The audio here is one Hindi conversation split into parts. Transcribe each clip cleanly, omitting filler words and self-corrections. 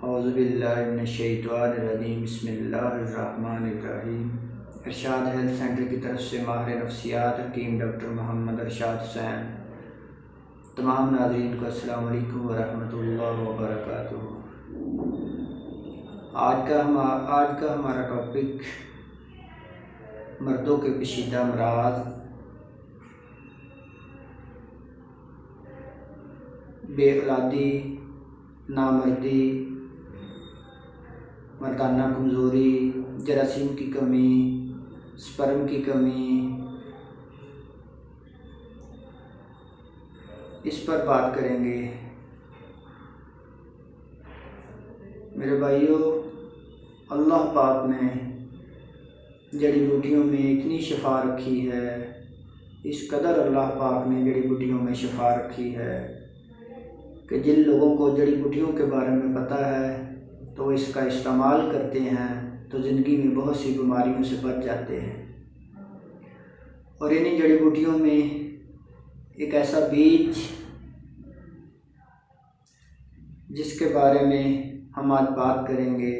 औज़ुबिल्लाहिमिनश्शैतानिर्रजीम बिस्मिल्लाहिर्रहमानिर्रहीम। इरशाद हेल्थ सेंटर की तरफ से माहिर नफ्सियात हकीम डॉक्टर मोहम्मद अरशाद हुसैन। तमाम नाज़रीन को अस्सलाम वालेकुम वरहमतुल्लाहि वबरकातुहू। आज का हमारा टॉपिक मर्दों के पेचीदा अमराज, बेऔलादी, नामर्दी, मर्दाना कमज़ोरी, जरासीम की कमी, स्पर्म की कमी, इस पर बात करेंगे। मेरे भाइयों, अल्लाह पाक ने जड़ी बूटियों में इतनी शफा रखी है, इस कदर अल्लाह पाक ने जड़ी बूटियों में शफा रखी है कि जिन लोगों को जड़ी बूटियों के बारे में पता है तो इसका इस्तेमाल करते हैं तो ज़िंदगी में बहुत सी बीमारियों से बच जाते हैं। और इन्हीं जड़ी बूटियों में एक ऐसा बीज जिसके बारे में हम आज बात करेंगे,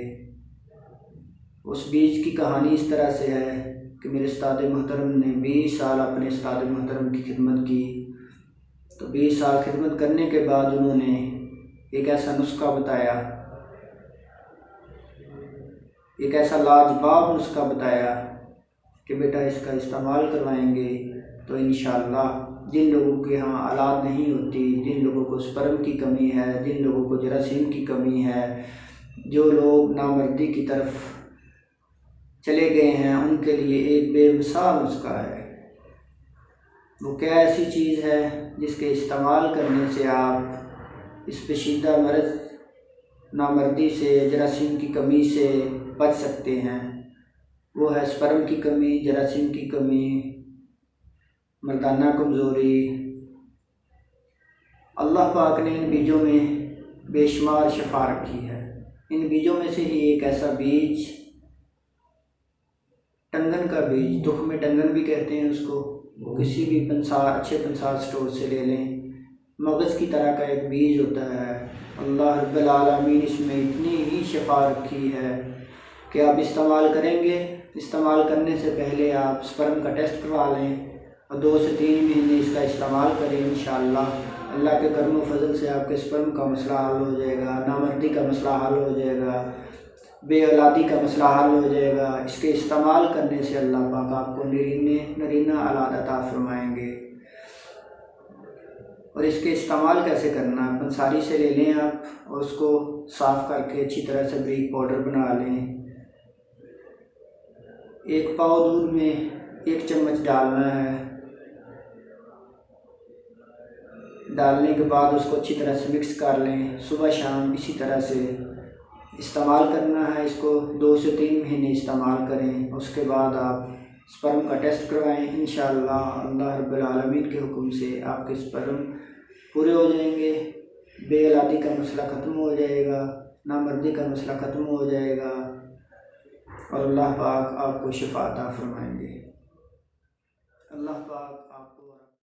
उस बीज की कहानी इस तरह से है कि मेरे उस्ताद मोहतरम ने 20 साल अपने उस्ताद मोहतरम की खिदमत की। तो 20 साल खिदमत करने के बाद उन्होंने एक ऐसा नुस्खा बताया, एक ऐसा लाजवाब नुस्खा बताया कि बेटा इसका इस्तेमाल करवाएंगे तो इंशाअल्लाह जिन लोगों के यहाँ औलाद नहीं होती, जिन लोगों को स्पर्म की कमी है, जिन लोगों को जरासीम की कमी है, जो लोग नामर्दी की तरफ चले गए हैं, उनके लिए एक बेमिसाल नुस्खा है। वो क्या ऐसी चीज़ है जिसके इस्तेमाल करने से आप इस पेचीदा मर्ज़ नामर्दी से, जरासीम की कमी से बच सकते हैं। वो है स्पर्म की कमी, जरासीम की कमी, मर्दाना कमज़ोरी। अल्लाह पाक ने इन बीजों में बेशुमार शफा रखी है। इन बीजों में से ही एक ऐसा बीज, टंगन का बीज, तुख्म टंगन भी कहते हैं उसको, किसी भी अच्छे पंसार स्टोर से ले लें। मगज़ की तरह का एक बीज होता है। अल्लाह रब्बुल आलमीन इसमें इतनी ही शफा रखी है कि आप इस्तेमाल करेंगे, इस्तेमाल करने से पहले आप स्पर्म का टेस्ट करवा लें और 2 से 3 महीने इसका इस्तेमाल करें। इंशाअल्लाह अल्लाह के करम व फजल से आपके स्पर्म का मसला हल हो जाएगा, नामर्दी का मसला हल हो जाएगा, बेऔलादी का मसला हल हो जाएगा। इसके इस्तेमाल करने से अल्लाह पाक आपको नरीना औलाद अता फरमाएंगे। और इसके इस्तेमाल कैसे करना है, पंसारी से ले लें आप और उसको साफ़ करके अच्छी तरह से बारीक पाउडर बना लें। 1 पाव दूध में 1 चम्मच डालना है। डालने के बाद उसको अच्छी तरह से मिक्स कर लें। सुबह शाम इसी तरह से इस्तेमाल करना है। इसको 2 से 3 महीने इस्तेमाल करें। उसके बाद आप स्पर्म का टेस्ट करवाएं। इंशाअल्लाह अल्लाह रब्बुल आलमीन के हुक्म से आपके स्पर्म पूरे हो जाएंगे, बेऔलादी का मसला ख़त्म हो जाएगा, नामर्दी का मसला ख़त्म हो जाएगा और अल्लाह पाक आपको शिफा अता फरमाएंगे। अल्लाह पाक आपको